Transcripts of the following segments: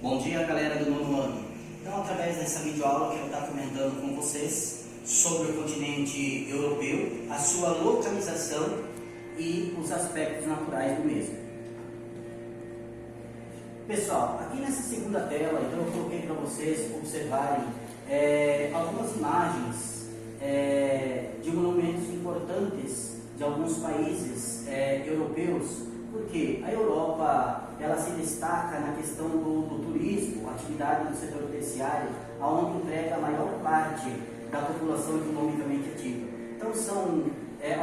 Bom dia, galera do novo ano. Então, através dessa videoaula, eu quero estar comentando com vocês sobre o continente europeu, a sua localização e os aspectos naturais do mesmo. Pessoal, aqui nessa segunda tela, então eu coloquei para vocês observarem algumas imagens de monumentos importantes de alguns países europeus, porque a Europa ela se destaca na questão do turismo, atividade do setor terciário, aonde emprega a maior parte da população economicamente ativa. Então são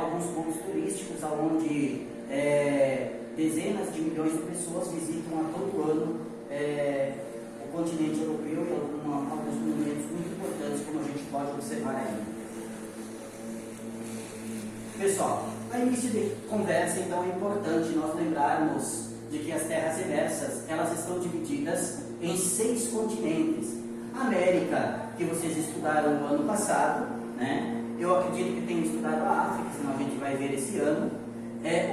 alguns pontos turísticos aonde dezenas de milhões de pessoas visitam a todo ano o continente europeu e alguns monumentos muito importantes, como a gente pode observar aí. Pessoal, a início de conversa, então, é importante nós lembrarmos de que as terras reversas, elas estão divididas em 6 continentes. A América, que vocês estudaram no ano passado, né? Eu acredito que tenham estudado a África, senão a gente vai ver esse ano.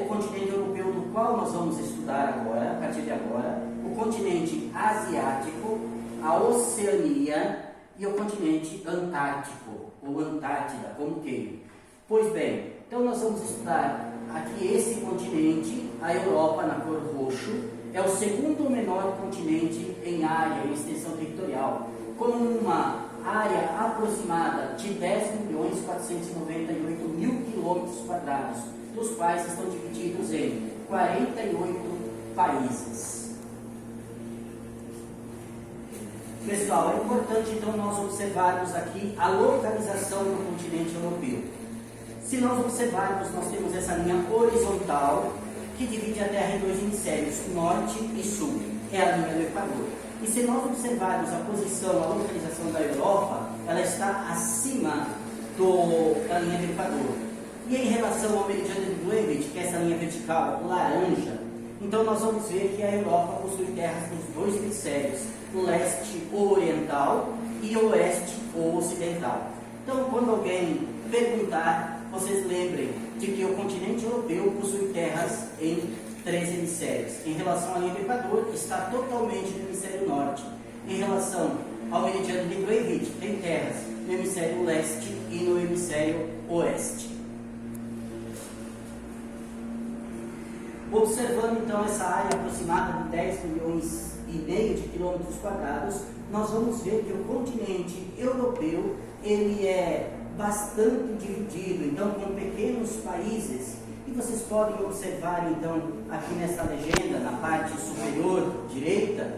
O continente europeu, do qual nós vamos estudar agora, a partir de agora, o continente asiático, a Oceania e o continente antártico, ou Antártida, como queiram. Pois bem, então nós vamos estudar aqui esse continente, a Europa na cor roxo, é o segundo menor continente em área, em extensão territorial, com uma área aproximada de 10.498.000 km², dos quais estão divididos em 48 países. Pessoal, é importante então nós observarmos aqui a localização do continente europeu. Se nós observarmos, nós temos essa linha horizontal que divide a Terra em 2 hemisférios, norte e sul, é a linha do Equador. E se nós observarmos a posição, a localização da Europa, ela está acima da linha do Equador. E em relação ao meridiano de Greenwich, que é essa linha vertical laranja, então nós vamos ver que a Europa possui terras nos 2 hemisférios, leste ou oriental e oeste ou ocidental. Então, quando alguém perguntar, vocês lembrem de que o continente europeu possui terras em 3 hemisférios. Em relação à linha do Equador, está totalmente no hemisfério norte. Em relação ao meridiano de Greenwich, tem terras no hemisfério leste e no hemisfério oeste. Observando então essa área aproximada de 10,5 milhões de quilômetros quadrados, nós vamos ver que o continente europeu ele é bastante dividido, então com pequenos países, e vocês podem observar então aqui nessa legenda, na parte superior direita,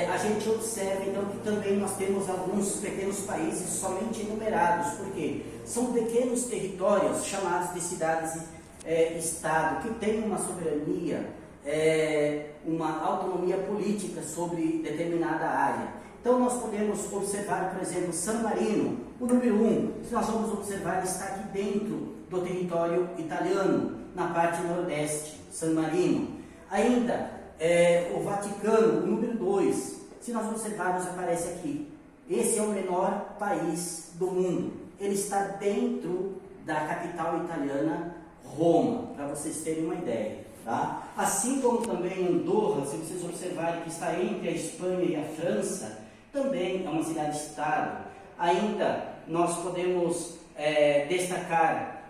a gente observa então que também nós temos alguns pequenos países somente enumerados, porque são pequenos territórios chamados de cidades-estado, que têm uma soberania, uma autonomia política sobre determinada área. Então nós podemos observar, por exemplo, San Marino, o número 1, se nós vamos observar, ele está aqui dentro do território italiano, na parte nordeste, San Marino. Ainda, o Vaticano, o número 2, se nós observarmos, aparece aqui. Esse é o menor país do mundo. Ele está dentro da capital italiana, Roma, para vocês terem uma ideia. Tá? Assim como também Andorra, se vocês observarem que está entre a Espanha e a França, também é uma cidade-estado. Ainda nós podemos destacar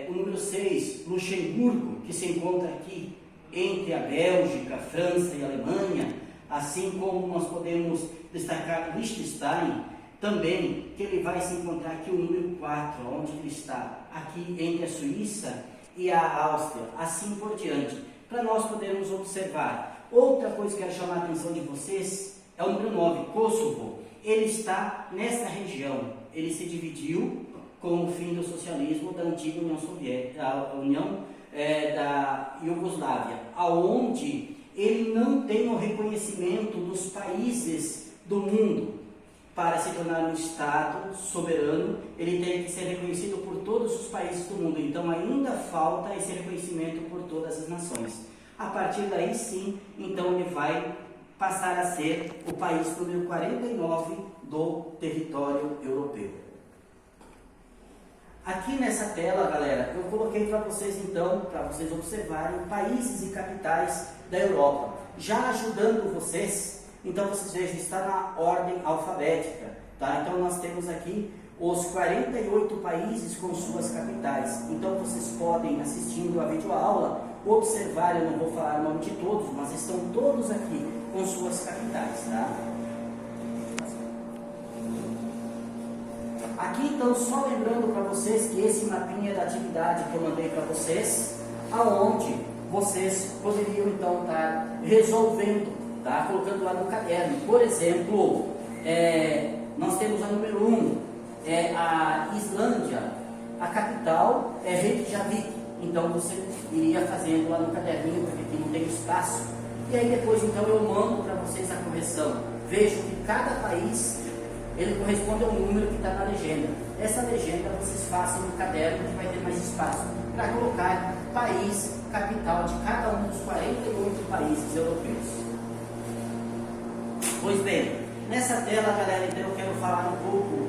o número 6, Luxemburgo, que se encontra aqui entre a Bélgica, a França e a Alemanha, assim como nós podemos destacar Liechtenstein, também, que ele vai se encontrar aqui o número 4, onde ele está, aqui entre a Suíça e a Áustria, assim por diante, para nós podermos observar. Outra coisa que eu quero chamar a atenção de vocês é o número 9, Kosovo. Ele está nessa região, ele se dividiu com o fim do socialismo da antiga União Soviética, a União da Iugoslávia, aonde ele não tem o reconhecimento dos países do mundo. Para se tornar um Estado soberano, ele tem que ser reconhecido por todos os países do mundo. Então ainda falta esse reconhecimento por todas as nações. A partir daí sim, então ele vai passar a ser o país número 49 do território europeu. Aqui nessa tela, galera, eu coloquei para vocês então, para vocês observarem países e capitais da Europa, já ajudando vocês Então vocês vejam, está na ordem alfabética, tá? Então nós temos aqui os 48 países com suas capitais. Então vocês podem, assistindo a videoaula, observar, eu não vou falar o nome de todos, mas estão todos aqui com suas capitais, tá? Aqui então, só lembrando para vocês que esse mapinha da atividade que eu mandei para vocês, aonde vocês poderiam então estar resolvendo, tá? Colocando lá no caderno. Por exemplo, nós temos a número 1, a Islândia, a capital é Reykjavik. Então você iria fazendo lá no caderninho, porque aqui não tem espaço. E aí depois então eu mando para vocês a correção. Vejo que cada país, ele corresponde ao número que está na legenda. Essa legenda vocês façam no caderno, que vai ter mais espaço para colocar país, capital de cada um dos 48 países europeus. Pois bem, nessa tela, galera, então eu quero falar um pouco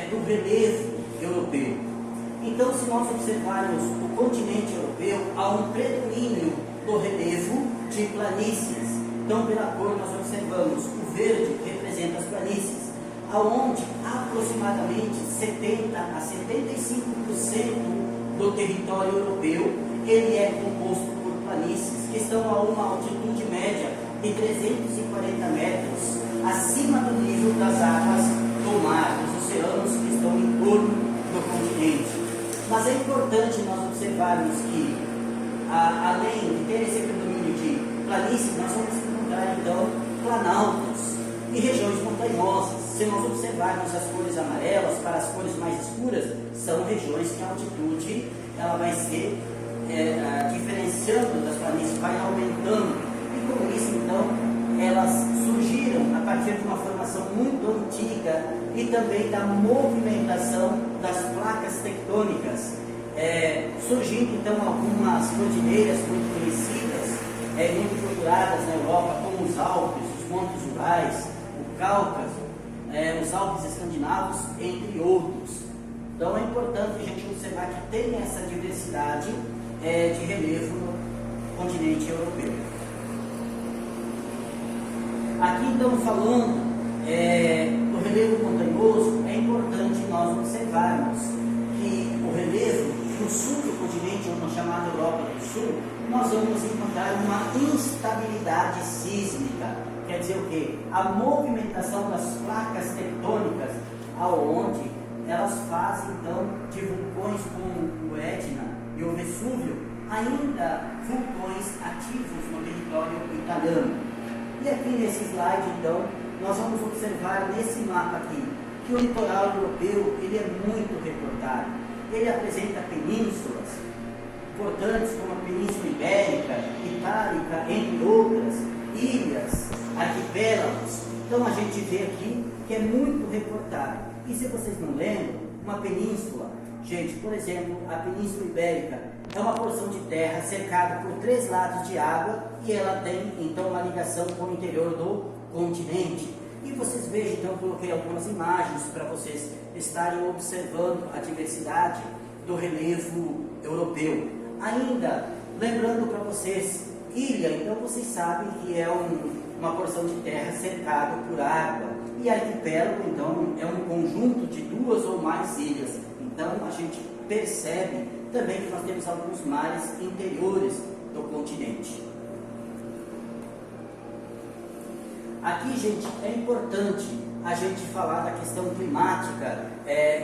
do relevo europeu. Então, se nós observarmos o continente europeu, há um predomínio do relevo de planícies. Então, pela cor, nós observamos o verde, que representa as planícies, aonde aproximadamente 70 a 75% do território europeu ele é composto por planícies que estão a uma altitude média de 340 metros acima do nível das águas do mar, dos oceanos que estão em torno do continente. Mas é importante nós observarmos que, além de ter esse predomínio de planícies, nós vamos encontrar então planaltos e regiões montanhosas. Se nós observarmos as cores amarelas para as cores mais escuras, são regiões que a altitude ela vai ser diferenciando das planícies, vai aumentando. E com isso, então, elas surgiram a partir de uma formação muito antiga e também da movimentação das placas tectônicas, surgindo então algumas cordilheiras muito conhecidas, muito procuradas na Europa, como os Alpes, os Montes Urais, o Cáucaso, os Alpes escandinavos, entre outros. Então é importante a gente observar que tem essa diversidade de relevo no continente europeu. Aqui então falando do relevo montanhoso, é importante nós observarmos que o relevo no sul do continente, ou na chamada Europa do Sul, nós vamos encontrar uma instabilidade sísmica. Quer dizer o quê? A movimentação das placas tectônicas, aonde elas fazem então de vulcões como o Etna e o Vesúvio, ainda vulcões ativos no território italiano. E aqui nesse slide, então, nós vamos observar nesse mapa aqui, que o litoral europeu, ele é muito recortado. Ele apresenta penínsulas importantes, como a Península Ibérica, Itálica, entre outras, ilhas, arquipélagos. Então a gente vê aqui que é muito recortado. E se vocês não lembram, uma península, gente, por exemplo, a Península Ibérica é uma porção de terra cercada por 3 lados de água e ela tem então uma ligação com o interior do continente. E vocês vejam, então eu coloquei algumas imagens para vocês estarem observando a diversidade do relevo europeu. Ainda, lembrando para vocês, ilha, então vocês sabem que é uma porção de terra cercada por água. E arquipélago, então, é um conjunto de 2 ou mais ilhas. Então a gente percebe também que nós temos alguns mares interiores do continente. Aqui, gente, é importante a gente falar da questão climática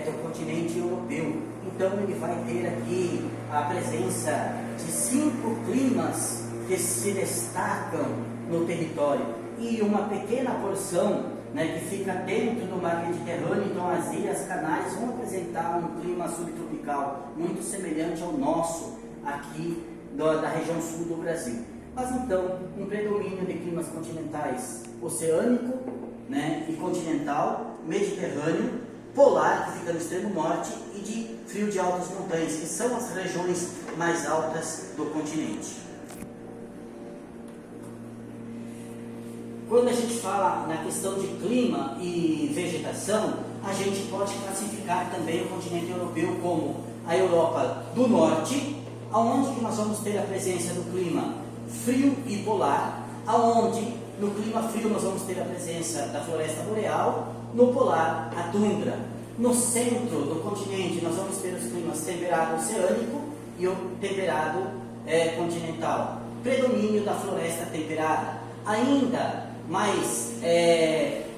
do continente europeu. Então ele vai ter aqui a presença de 5 climas que se destacam no território e uma pequena porção que fica dentro do mar Mediterrâneo. Então as Ilhas Canárias vão apresentar um clima subtropical muito semelhante ao nosso aqui da região sul do Brasil. Mas então, um predomínio de climas continentais oceânico e continental, mediterrâneo, polar, que fica no extremo norte, e de frio de altas montanhas, que são as regiões mais altas do continente. Quando a gente fala na questão de clima e vegetação, a gente pode classificar também o continente europeu como a Europa do Norte, aonde nós vamos ter a presença do clima frio e polar, aonde No clima frio nós vamos ter a presença da floresta boreal, no polar a tundra. No centro do continente nós vamos ter os climas temperado oceânico e o temperado continental. Predomínio da floresta temperada. Ainda mais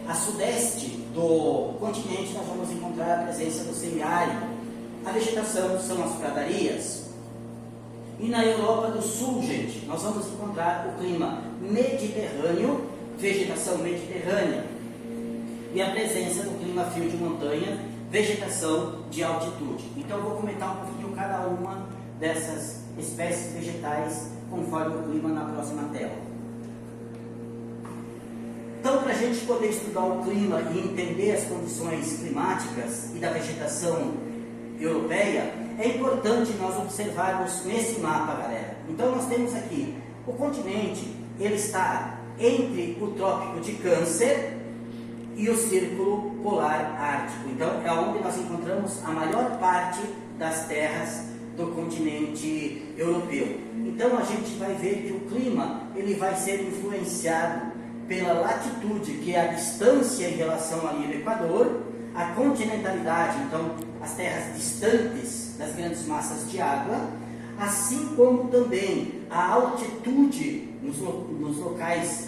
a sudeste do continente nós vamos encontrar a presença do semiárido. A vegetação são as pradarias. E na Europa do Sul, gente, nós vamos encontrar o clima mediterrâneo, vegetação mediterrânea, e a presença do clima frio de montanha, vegetação de altitude. Então eu vou comentar um pouquinho cada uma dessas espécies vegetais conforme o clima na próxima tela. Então, para a gente poder estudar o clima e entender as condições climáticas e da vegetação europeia, é importante nós observarmos nesse mapa, galera. Então, nós temos aqui o continente, ele está entre o Trópico de Câncer e o Círculo Polar Ártico. Então, é onde nós encontramos a maior parte das terras do continente europeu. Então, a gente vai ver que o clima ele vai ser influenciado pela latitude, que é a distância em relação à linha do Equador, a continentalidade, então as terras distantes das grandes massas de água, assim como também a altitude nos locais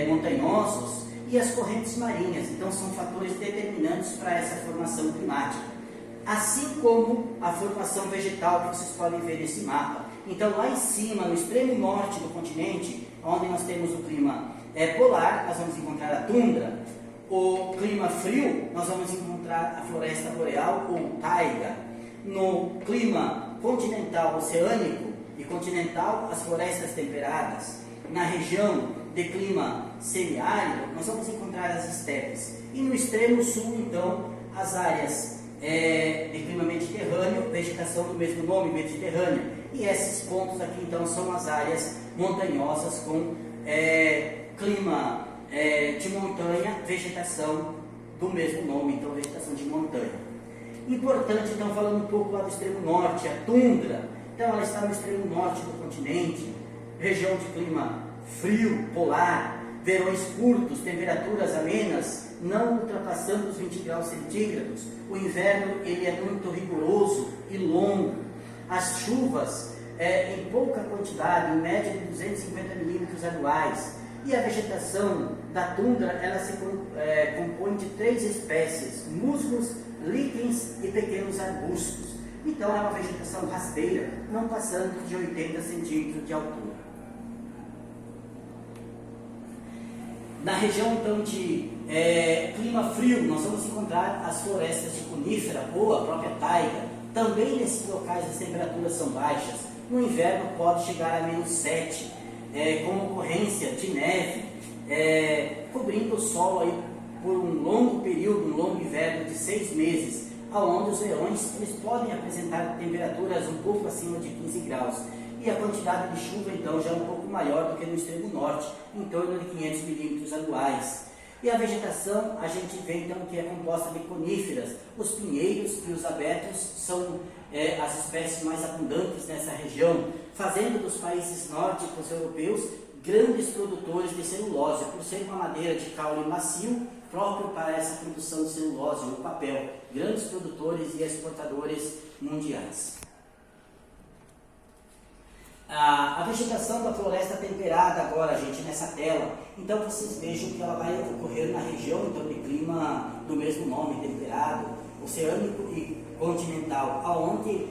montanhosos e as correntes marinhas. Então são fatores determinantes para essa formação climática, assim como a formação vegetal que vocês podem ver nesse mapa. Então lá em cima, no extremo norte do continente, onde nós temos o clima polar, nós vamos encontrar a tundra. O clima frio, nós vamos encontrar a floresta boreal ou taiga. No clima continental oceânico e continental, as florestas temperadas. Na região de clima semiárido, nós vamos encontrar as estepes. E no extremo sul, então, as áreas de clima mediterrâneo, vegetação do mesmo nome, mediterrânea. E esses pontos aqui, então, são as áreas montanhosas com clima de montanha, vegetação do mesmo nome, então vegetação de montanha. Importante, então, falando um pouco lá do extremo norte, a tundra. Então ela está no extremo norte do continente, região de clima frio, polar, verões curtos, temperaturas amenas, não ultrapassando os 20 graus centígrados. O inverno ele é muito rigoroso e longo. As chuvas em pouca quantidade, em média de 250 milímetros anuais. E a vegetação da tundra, ela se compõe de 3 espécies: musgos, líquens e pequenos arbustos. Então é uma vegetação rasteira, não passando de 80 centímetros de altura. Na região então de clima frio, nós vamos encontrar as florestas de conífera ou a própria taiga. Também nesses locais as temperaturas são baixas. No inverno pode chegar a -7. Com ocorrência de neve, cobrindo o solo aí por um longo período, um longo inverno de 6 meses, onde os verões eles podem apresentar temperaturas um pouco acima de 15 graus. E a quantidade de chuva, então, já é um pouco maior do que no extremo norte, em torno de 500 milímetros anuais. E a vegetação, a gente vê, então, que é composta de coníferas. Os pinheiros e os abetos são as espécies mais abundantes nessa região, fazendo dos países nórdicos europeus grandes produtores de celulose, por ser uma madeira de caule macio, próprio para essa produção de celulose ou papel. Grandes produtores e exportadores mundiais. A vegetação da floresta temperada agora, gente, nessa tela. Então vocês vejam que ela vai ocorrer na região então, de clima do mesmo nome, temperado, oceânico e continental, aonde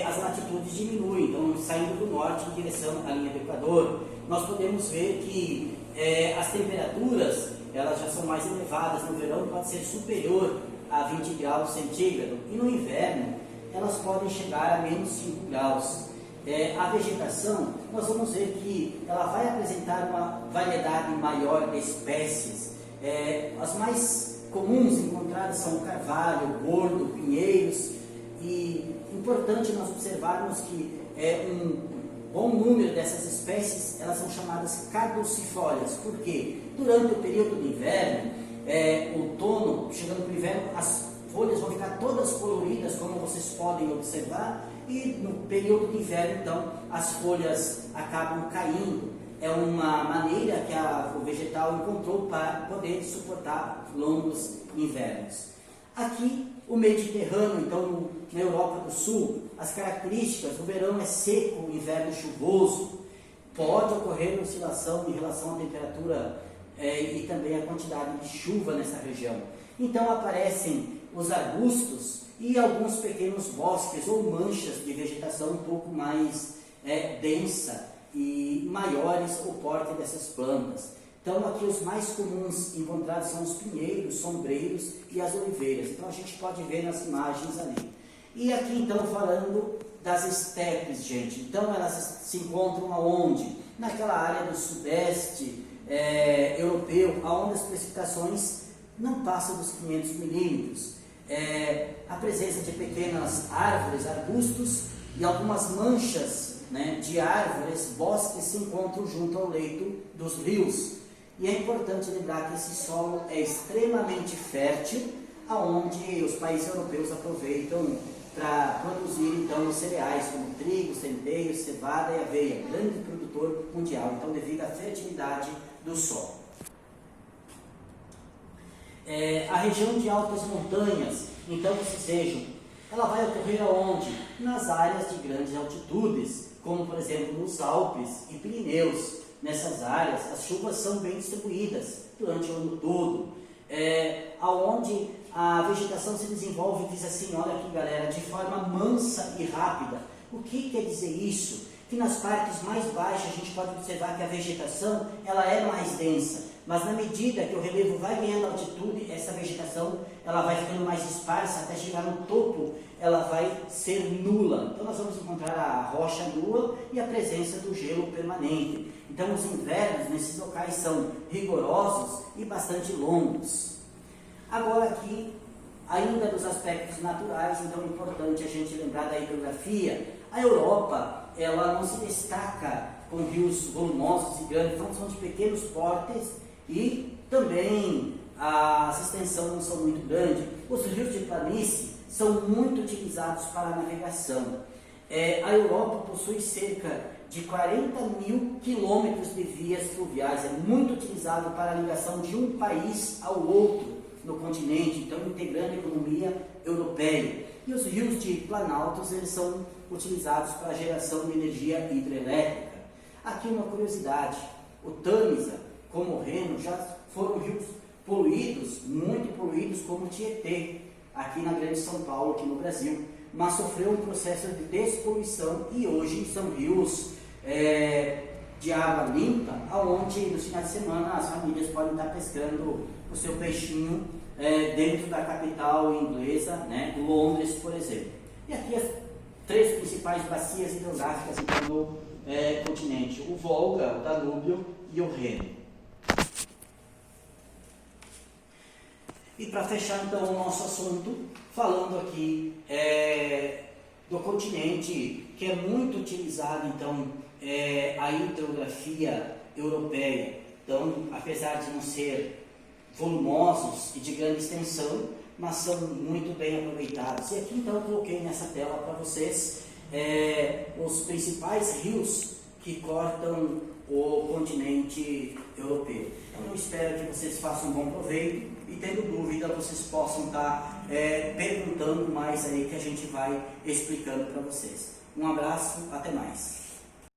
as latitudes diminuem, então saindo do norte em direção à linha do Equador. Nós podemos ver que as temperaturas elas já são mais elevadas. No verão pode ser superior a 20 graus centígrados e no inverno elas podem chegar a -5 graus. A vegetação, nós vamos ver que ela vai apresentar uma variedade maior de espécies. As mais comuns encontradas são o carvalho, o gordo, pinheiros, e importante nós observarmos que um bom número dessas espécies elas são chamadas caducifólias, porque durante o período do inverno, outono, chegando para o inverno, as folhas vão ficar todas coloridas, como vocês podem observar, e no período de inverno, então, as folhas acabam caindo. é uma maneira que o vegetal encontrou para poder suportar longos invernos. Aqui, o Mediterrâneo, então na Europa do Sul, as características, o verão é seco, o inverno é chuvoso, pode ocorrer oscilação em relação à temperatura e também a quantidade de chuva nessa região. Então aparecem os arbustos e alguns pequenos bosques ou manchas de vegetação um pouco mais densa e maiores o porte dessas plantas. Então aqui os mais comuns encontrados são os pinheiros, sombreiros e as oliveiras. Então a gente pode ver nas imagens ali. E aqui então falando das estepes, gente. Então elas se encontram aonde? Naquela área do sudeste europeu, onde as precipitações não passam dos 500 milímetros. A presença de pequenas árvores, arbustos e algumas manchas, né, de árvores, bosques se encontram junto ao leito dos rios. E é importante lembrar que esse solo é extremamente fértil, aonde os países europeus aproveitam para produzir então os cereais como trigo, centeio, cevada e aveia, grande produtor mundial, então devido à fertilidade do solo. A região de altas montanhas, então, ela vai ocorrer aonde? Nas áreas de grandes altitudes, como por exemplo nos Alpes e Pirineus. Nessas áreas, as chuvas são bem distribuídas durante o ano todo, aonde a vegetação se desenvolve, diz assim, olha aqui galera, de forma mansa e rápida. O que quer dizer isso? Que nas partes mais baixas a gente pode observar que a vegetação ela é mais densa, mas na medida que o relevo vai ganhando altitude, essa vegetação ela vai ficando mais esparsa, até chegar no topo ela vai ser nula. Então nós vamos encontrar a rocha nua e a presença do gelo permanente. Então os invernos nesses locais são rigorosos e bastante longos. Agora aqui, ainda dos aspectos naturais, então é importante a gente lembrar da hidrografia. A Europa, ela não se destaca com rios volumosos e grandes, então são de pequenos portes e também as extensões não são muito grandes. Os rios de planície são muito utilizados para a navegação. A Europa possui cerca de 40 mil quilômetros de vias fluviais, é muito utilizado para a ligação de um país ao outro no continente, então integrando a economia europeia. E os rios de planaltos, eles são utilizados para a geração de energia hidrelétrica. Aqui uma curiosidade, o Tâmisa, como o Reno, já foram rios poluídos, muito poluídos, como o Tietê, aqui na Grande São Paulo, aqui no Brasil, mas sofreu um processo de despoluição e hoje são rios de água limpa, onde nos finais de semana as famílias podem estar pescando o seu peixinho dentro da capital inglesa, né, Londres, por exemplo. E aqui as três principais bacias hidrográficas então, no continente, o Volga, o Danúbio e o Reno. E para fechar então o nosso assunto, falando aqui do continente, que é muito utilizado então a hidrografia europeia. Então, apesar de não ser volumosos e de grande extensão, mas são muito bem aproveitados. E aqui então eu coloquei nessa tela para vocês os principais rios que cortam o continente europeu. Então eu espero que vocês façam um bom proveito e tendo dúvida vocês possam estar perguntando mais aí que a gente vai explicando para vocês. Um abraço, até mais.